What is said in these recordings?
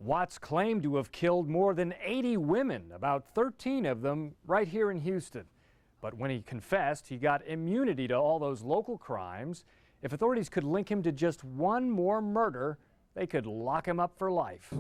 Watts claimed to have killed more than 80 women, about 13 of them right here in Houston. But when he confessed, he got immunity to all those local crimes. If authorities could link him to just one more murder, they could lock him up for life.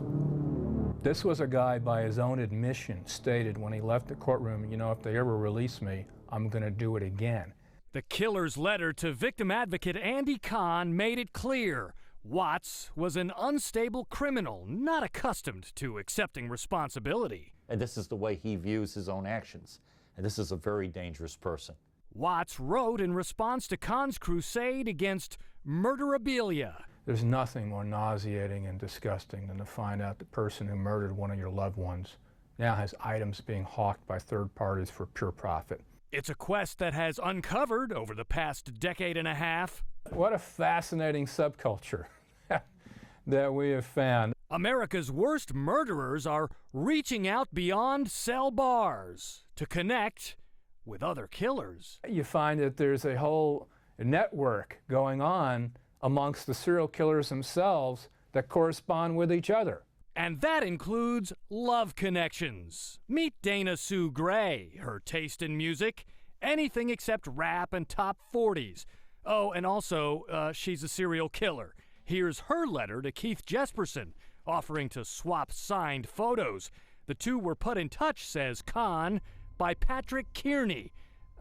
This was a guy, by his own admission, stated when he left the courtroom, you know, if they ever release me, I'm going to do it again. The killer's letter to victim advocate Andy Kahn made it clear Watts was an unstable criminal, not accustomed to accepting responsibility. And this is the way he views his own actions. And this is a very dangerous person. Watts wrote in response to Kahn's crusade against murderabilia. There's nothing more nauseating and disgusting than to find out the person who murdered one of your loved ones now has items being hawked by third parties for pure profit. It's a quest that has uncovered over the past decade and a half. What a fascinating subculture that we have found. America's worst murderers are reaching out beyond cell bars to connect with other killers. You find that there's a whole network going on amongst the serial killers themselves that correspond with each other. And that includes love connections. Meet Dana Sue Gray, her taste in music, anything except rap and top 40s. Oh, and also, she's a serial killer. Here's her letter to Keith Jesperson, offering to swap signed photos. The two were put in touch, says Kahn, by Patrick Kearney.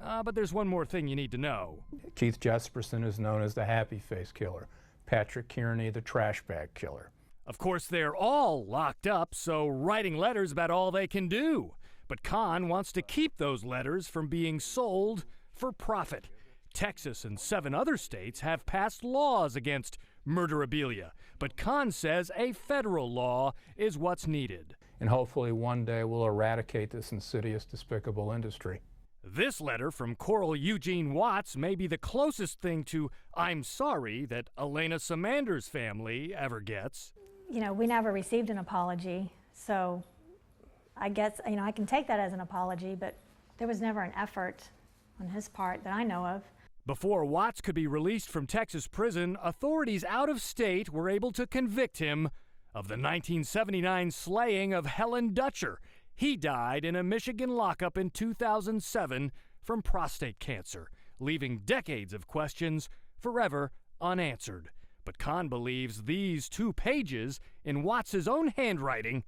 But there's one more thing you need to know. Keith Jesperson is known as the happy face killer. Patrick Kearney, the trash bag killer. Of course, they're all locked up, so writing letters about all they can do. But Kahn wants to keep those letters from being sold for profit. Texas and 7 other states have passed laws against murderabilia, but Kahn says a federal law is what's needed. And hopefully one day we'll eradicate this insidious, despicable industry. This letter from Coral Eugene Watts may be the closest thing to "I'm sorry" that Elena Samander's family ever gets. You know, we never received an apology, so I guess, you know, I can take that as an apology, but there was never an effort on his part that I know of. Before Watts could be released from Texas prison, authorities out of state were able to convict him of the 1979 slaying of Helen Dutcher. He died in a Michigan lockup in 2007 from prostate cancer, leaving decades of questions forever unanswered. But Kahn believes these 2 pages in Watts' own handwriting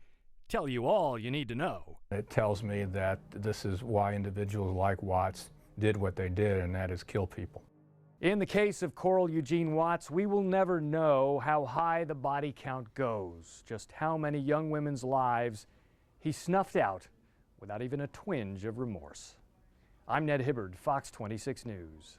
tell you all you need to know. It tells me that this is why individuals like Watts did what they did, and that is kill people. In the case of Coral Eugene Watts, we will never know how high the body count goes, just how many young women's lives he snuffed out without even a twinge of remorse. I'm Ned Hibberd, Fox 26 News.